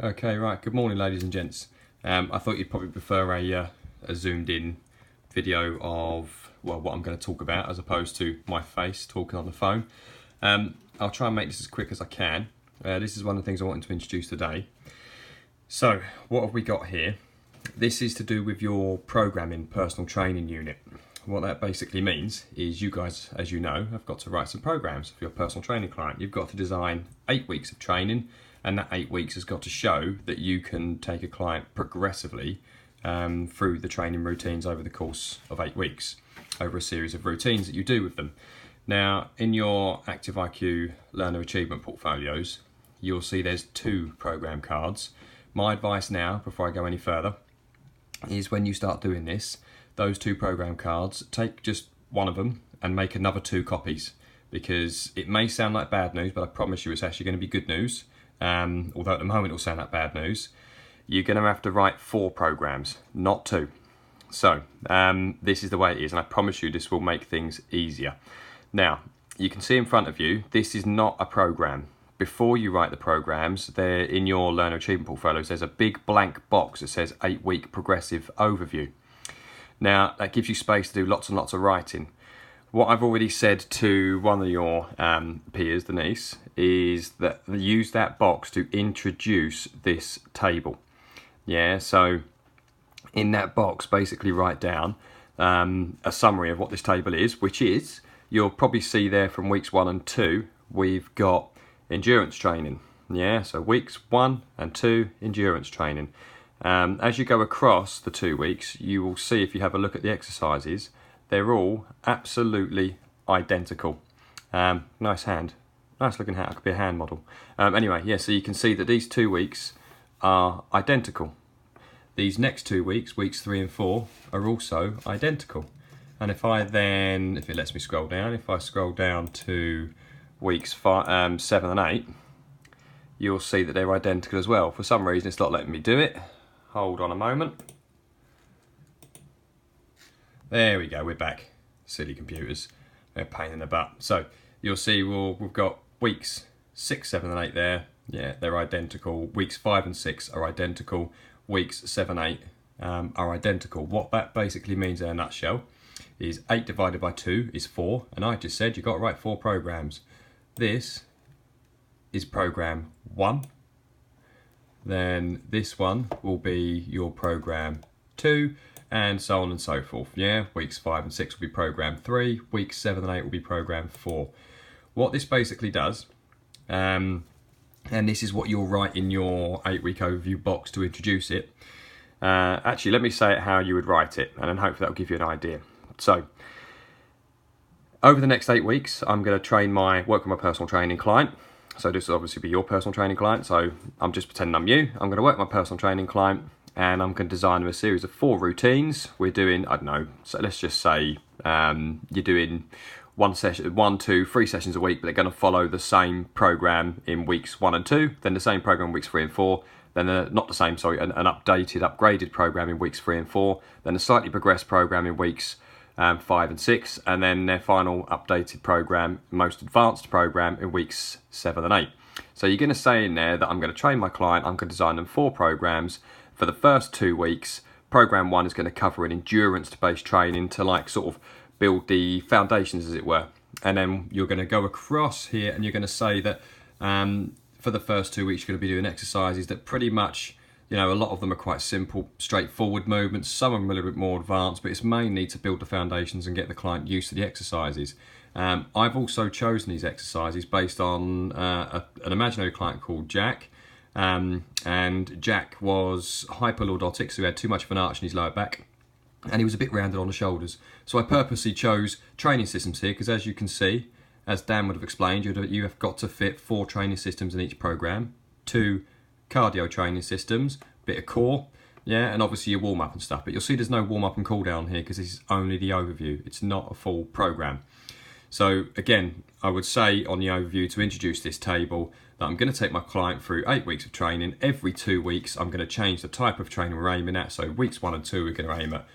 Okay, right. Good morning, ladies and gents. I thought you'd probably prefer a zoomed in video of, well, what I'm going to talk about as opposed to my face talking on the phone. I'll try and make this as quick as I can. This is one of the things I wanted to introduce today. So, what have we got here? This is to do with your programming personal training unit. What that basically means is you guys, as you know, have got to write some programs for your personal training client. You've got to design 8 weeks of training, and that 8 weeks has got to show that you can take a client progressively through the training routines over the course of 8 weeks, over a series of routines that you do with them. Now, in your Active IQ Learner Achievement portfolios, you'll see there's 2 program cards. My advice now, before I go any further, is when you start doing this, those 2 program cards, take just one of them and make another 2 copies, because it may sound like bad news, but I promise you it's actually going to be good news. Although at the moment it'll sound like bad news. You're going to have to write 4 programs, not 2. So this is the way it is, and I promise you this will make things easier. Now, you can see in front of you, this is not a program. Before you write the programs, there in your Learner Achievement portfolios, there's a big blank box that says 8-week progressive overview. Now, that gives you space to do lots and lots of writing. What I've already said to one of your peers, Denise, is that use that box to introduce this table. Yeah, so in that box, basically write down a summary of what this table is, which is, you'll probably see there from weeks 1 and 2, we've got endurance training. Yeah, so weeks 1 and 2, endurance training. As you go across the 2 weeks, you will see, if you have a look at the exercises, they're all absolutely identical. Nice hand. Nice looking hand. It could be a hand model. Anyway, yeah, so you can see that these 2 weeks are identical. These next 2 weeks, weeks 3 and 4, are also identical. And if it lets me scroll down, if I scroll down to weeks 7 and 8, you'll see that they're identical as well. For some reason, it's not letting me do it. Hold on a moment. There we go, we're back. Silly computers, they're a pain in the butt. So you'll see we've got weeks 6, 7 and 8 there. Yeah, they're identical. Weeks 5 and 6 are identical. Weeks 7, 8 are identical. What that basically means in a nutshell is 8 divided by 2 is 4. And I just said you've got to write 4 programs. This is program 1. Then this one will be your program 2. And so on and so forth. Yeah, weeks 5 and 6 will be program 3, weeks 7 and 8 will be program 4. What this basically does, and this is what you'll write in your 8-week overview box to introduce it. Actually, let me say it how you would write it, and then hopefully that'll give you an idea. So, over the next 8 weeks, I'm going to work with my personal training client. So this will obviously be your personal training client. So I'm just pretending I'm you. I'm going to work with my personal training client, and I'm going to design a series of 4 routines. We're doing, I don't know, so let's just say you're doing 1, 2, 3 sessions a week, but they're going to follow the same program in weeks 1 and 2, then the same program in weeks 3 and 4, then not the same, sorry, an upgraded program in weeks 3 and 4, then a slightly progressed program in weeks 5 and 6, and then their final updated program, most advanced program in weeks 7 and 8. So you're going to say in there that I'm going to train my client, I'm going to design them 4 programs. For the first 2 weeks, program 1 is going to cover an endurance-based training to sort of build the foundations, as it were. And then you're going to go across here and you're going to say that for the first 2 weeks, you're going to be doing exercises that pretty much, a lot of them are quite simple, straightforward movements. Some of them are a little bit more advanced, but it's mainly to build the foundations and get the client used to the exercises. I've also chosen these exercises based on an imaginary client called Jack. And Jack was hyperlordotic, so he had too much of an arch in his lower back, and he was a bit rounded on the shoulders. So I purposely chose training systems here, because as you can see, as Dan would have explained, you have got to fit 4 training systems in each program, 2 cardio training systems, bit of core, yeah, and obviously your warm-up and stuff. But you'll see there's no warm-up and cool-down here, because this is only the overview. It's not a full program. So again, I would say on the overview to introduce this table that I'm going to take my client through 8 weeks of training. Every 2 weeks, I'm going to change the type of training we're aiming at. So weeks 1 and 2, we're going to aim at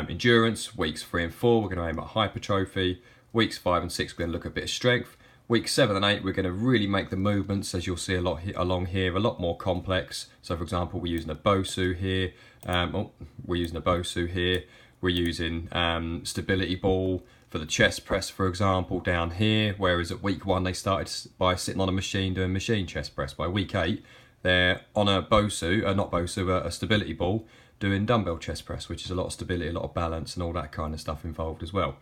endurance. Weeks 3 and 4, we're going to aim at hypertrophy. Weeks 5 and 6, we're going to look at a bit of strength. Week 7 and 8, we're going to really make the movements, as you'll see a lot along here, a lot more complex. So for example, we're using a Bosu here. We're using stability ball for the chest press, for example, down here. Whereas at week 1, they started by sitting on a machine doing machine chest press. By week 8, they're on a a stability ball doing dumbbell chest press, which is a lot of stability, a lot of balance and all that kind of stuff involved as well.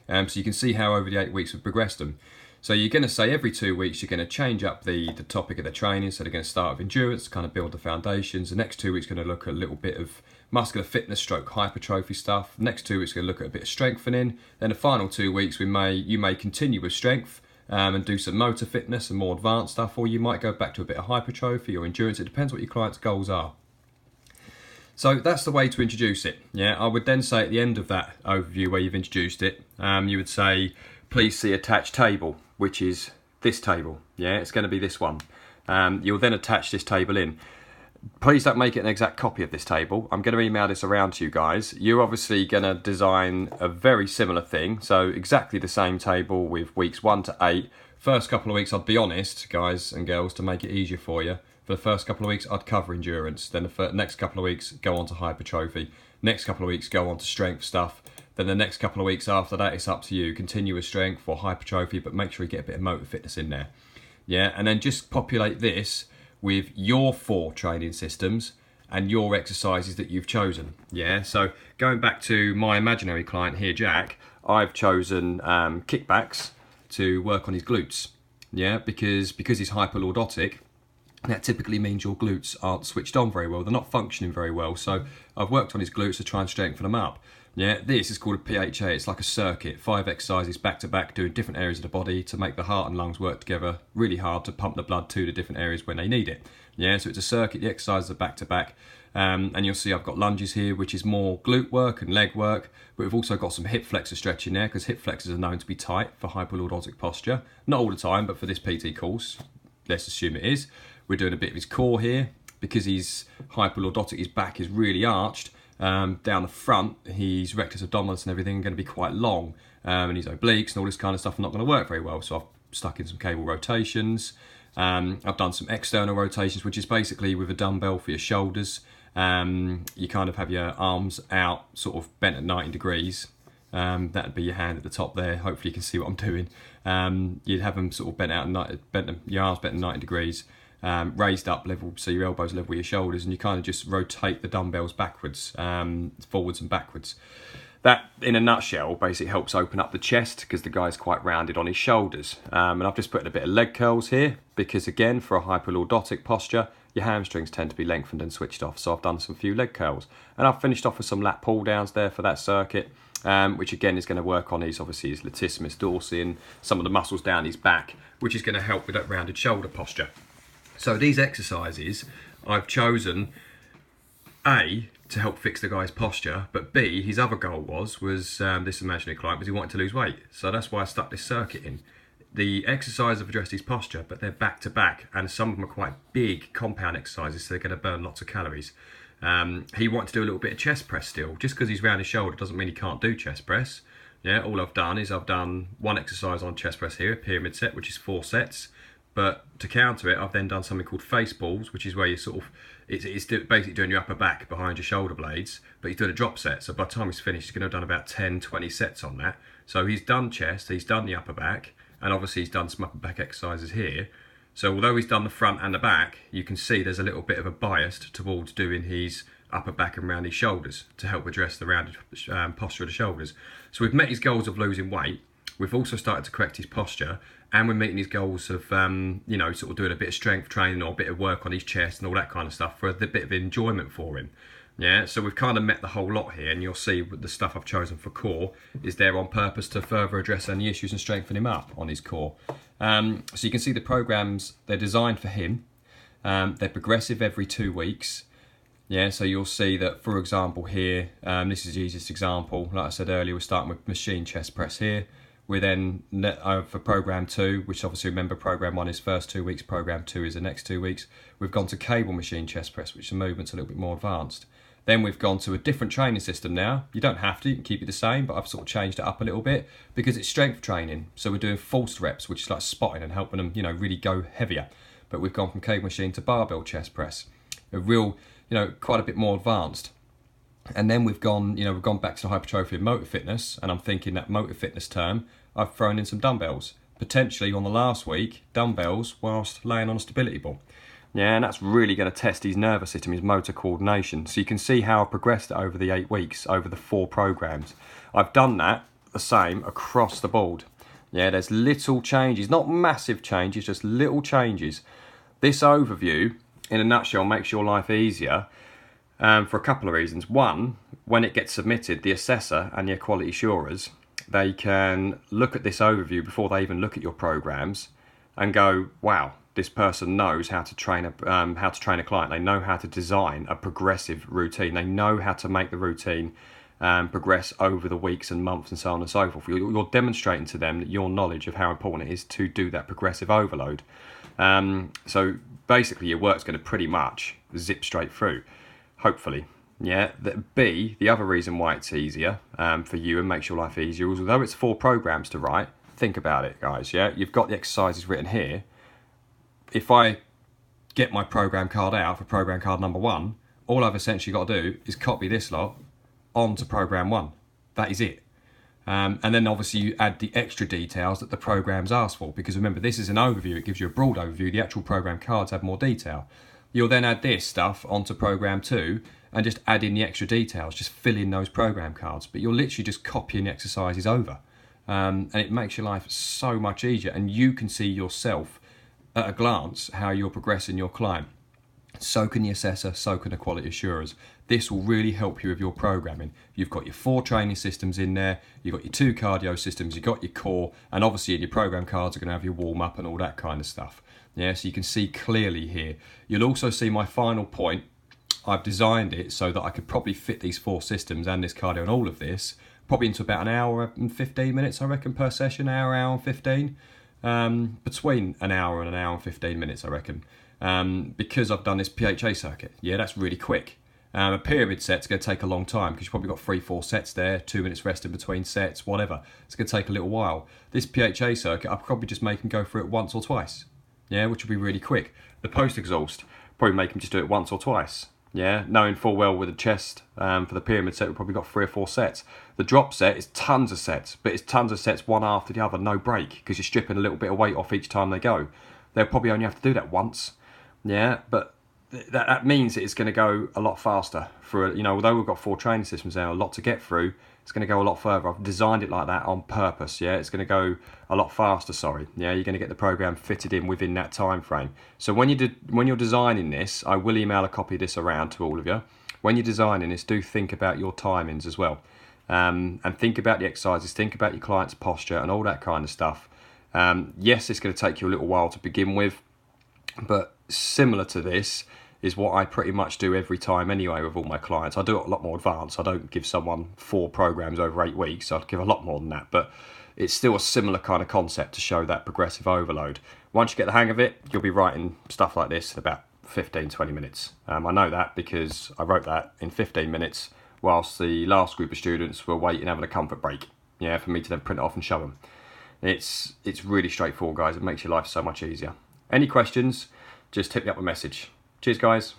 So you can see how over the 8 weeks we've progressed them. So you're going to say every 2 weeks you're going to change up the topic of the training. So they're going to start with endurance, kind of build the foundations. The next 2 weeks going to look at a little bit of muscular fitness stroke hypertrophy stuff. The next 2 weeks going to look at a bit of strengthening. Then the final 2 weeks you may continue with strength and do some motor fitness and more advanced stuff, or you might go back to a bit of hypertrophy or endurance. It depends what your client's goals are. So that's the way to introduce it. Yeah, I would then say at the end of that overview where you've introduced it, you would say, please see attached table, which is this table. Yeah, it's going to be this one. You'll then attach this table in. Please don't make it an exact copy of this table. I'm going to email this around to you guys. You're obviously going to design a very similar thing. So exactly the same table with weeks 1 to 8. First couple of weeks, I'd be honest, guys and girls, to make it easier for you. For the first couple of weeks, I'd cover endurance. Then the next couple of weeks, go on to hypertrophy. Next couple of weeks, go on to strength stuff. Then the next couple of weeks after that, it's up to you. Continue with strength or hypertrophy, but make sure you get a bit of motor fitness in there. Yeah, and then just populate this with your 4 training systems and your exercises that you've chosen. Yeah, so going back to my imaginary client here, Jack, I've chosen kickbacks to work on his glutes. Yeah, because he's hyperlordotic. That typically means your glutes aren't switched on very well. They're not functioning very well. So I've worked on his glutes to try and strengthen them up. Yeah, this is called a PHA. It's like a circuit, 5 exercises back to back, doing different areas of the body to make the heart and lungs work together really hard to pump the blood to the different areas when they need it. Yeah, so it's a circuit. The exercises are back to back. And you'll see I've got lunges here, which is more glute work and leg work, but we've also got some hip flexor stretch in there because hip flexors are known to be tight for hyperlordotic posture. Not all the time, but for this PT course, let's assume it is. We're doing a bit of his core here because he's hyperlordotic. His back is really arched. Down the front, his rectus abdominis and everything are going to be quite long, and his obliques and all this kind of stuff are not going to work very well. So I've stuck in some cable rotations. I've done some external rotations, which is basically with a dumbbell for your shoulders. You kind of have your arms out, sort of bent at 90 degrees. That'd be your hand at the top there. Hopefully you can see what I'm doing. You'd have them sort of bent out, your arms bent at 90 degrees. Raised up level, so your elbows level with your shoulders, and you kind of just rotate the dumbbells backwards, forwards and backwards. That, in a nutshell, basically helps open up the chest because the guy's quite rounded on his shoulders. And I've just put in a bit of leg curls here because, again, for a hyperlordotic posture, your hamstrings tend to be lengthened and switched off. So I've done some few leg curls, and I've finished off with some lat pull downs there for that circuit. Which again is going to work on his latissimus dorsi and some of the muscles down his back, which is going to help with that rounded shoulder posture. So these exercises I've chosen, A, to help fix the guy's posture, but B, his other goal was this imaginary client was he wanted to lose weight. So that's why I stuck this circuit in. The exercises have addressed his posture, but they're back to back, and some of them are quite big compound exercises, so they're going to burn lots of calories. He wanted to do a little bit of chest press still. Just because he's round his shoulder doesn't mean he can't do chest press. Yeah, all I've done is I've done one exercise on chest press here, a pyramid set, which is 4 sets. But to counter it, I've then done something called face pulls, which is where you sort of, it's basically doing your upper back behind your shoulder blades, but he's doing a drop set. So by the time he's finished, he's going to have done about 10, 20 sets on that. So he's done chest, he's done the upper back, and obviously he's done some upper back exercises here. So although he's done the front and the back, you can see there's a little bit of a bias towards doing his upper back and round his shoulders to help address the rounded posture of the shoulders. So we've met his goals of losing weight. We've also started to correct his posture, and we're meeting his goals of, sort of doing a bit of strength training or a bit of work on his chest and all that kind of stuff for a bit of enjoyment for him. Yeah, so we've kind of met the whole lot here, and you'll see the stuff I've chosen for core is there on purpose to further address any issues and strengthen him up on his core. So you can see the programs, they're designed for him. They're progressive every 2 weeks. Yeah, so you'll see that, for example, here, this is the easiest example. Like I said earlier, we're starting with machine chest press here. We then, for program 2, which obviously remember program 1 is first 2 weeks, program 2 is the next 2 weeks. We've gone to cable machine chest press, which the movement's a little bit more advanced. Then we've gone to a different training system now. You don't have to, you can keep it the same, but I've sort of changed it up a little bit because it's strength training. So we're doing forced reps, which is like spotting and helping them, really go heavier. But we've gone from cable machine to barbell chest press. A real, quite a bit more advanced. And then we've gone back to the hypertrophy of motor fitness, and I'm thinking that motor fitness term, I've thrown in some dumbbells. Potentially on the last week, dumbbells whilst laying on a stability ball. Yeah, and that's really going to test his nervous system, his motor coordination. So you can see how I've progressed it over the 8 weeks, over the 4 programs. I've done that the same across the board. Yeah, there's little changes, not massive changes, just little changes. This overview, in a nutshell, makes your life easier for a couple of reasons. One, when it gets submitted, the assessor and your quality assurers, they can look at this overview before they even look at your programs and go, wow, this person knows how to train a client. They know how to design a progressive routine. They know how to make the routine progress over the weeks and months and so on and so forth. You're demonstrating to them that your knowledge of how important it is to do that progressive overload. So basically your work's going to pretty much zip straight through, hopefully. Yeah. The other reason why it's easier for you and makes your life easier is, although it's 4 programs to write, think about it, guys. Yeah, you've got the exercises written here. If I get my program card out for program card number 1, all I've essentially got to do is copy this lot onto program 1. That is it. And then obviously you add the extra details that the program's asked for, because remember, this is an overview. It gives you a broad overview. The actual program cards have more detail. You'll then add this stuff onto program 2 and just add in the extra details, just fill in those program cards. But you're literally just copying the exercises over. And it makes your life so much easier, and you can see yourself at a glance how you're progressing your client. So can the assessor, so can the quality assurers. This will really help you with your programming. You've got your 4 training systems in there, you've got your 2 cardio systems, you've got your core, and obviously in your program cards are going to have your warm up and all that kind of stuff. Yeah, so you can see clearly here. You'll also see my final point. I've designed it so that I could probably fit these 4 systems and this cardio and all of this probably into about an hour and 15 minutes, I reckon, per session, hour and 15. Between an hour and 15 minutes, I reckon, because I've done this PHA circuit. Yeah, that's really quick. A pyramid set's going to take a long time because you've probably got 3-4 sets there, 2 minutes rest in between sets, whatever. It's going to take a little while. This PHA circuit, I'll probably just make them go through it once or twice. Yeah, which will be really quick. The post-exhaust, probably make them just do it once or twice. Yeah, knowing full well with the chest for the pyramid set, we've probably got 3 or 4 sets. The drop set is tons of sets, but it's tons of sets one after the other, no break, because you're stripping a little bit of weight off each time they go. They'll probably only have to do that once. Yeah, but that means that it's going to go a lot faster. Although we've got 4 training systems there, a lot to get through, it's going to go a lot further. I've designed it like that on purpose. Yeah, it's going to go a lot faster. Yeah, you're going to get the program fitted in within that time frame. So when you're designing this, I will email a copy of this around to all of you. When you're designing this, do think about your timings as well, and think about the exercises, think about your client's posture and all that kind of stuff. Yes, it's going to take you a little while to begin with, but similar to this is what I pretty much do every time anyway with all my clients. I do it a lot more advanced. I don't give someone 4 programs over 8 weeks. I'd give a lot more than that, but it's still a similar kind of concept to show that progressive overload. Once you get the hang of it, you'll be writing stuff like this in about 15-20 minutes. I know that because I wrote that in 15 minutes whilst the last group of students were waiting, having a comfort break, for me to then print it off and show them. It's really straightforward, guys. It makes your life so much easier. Any questions, just hit me up a message. Cheers, guys.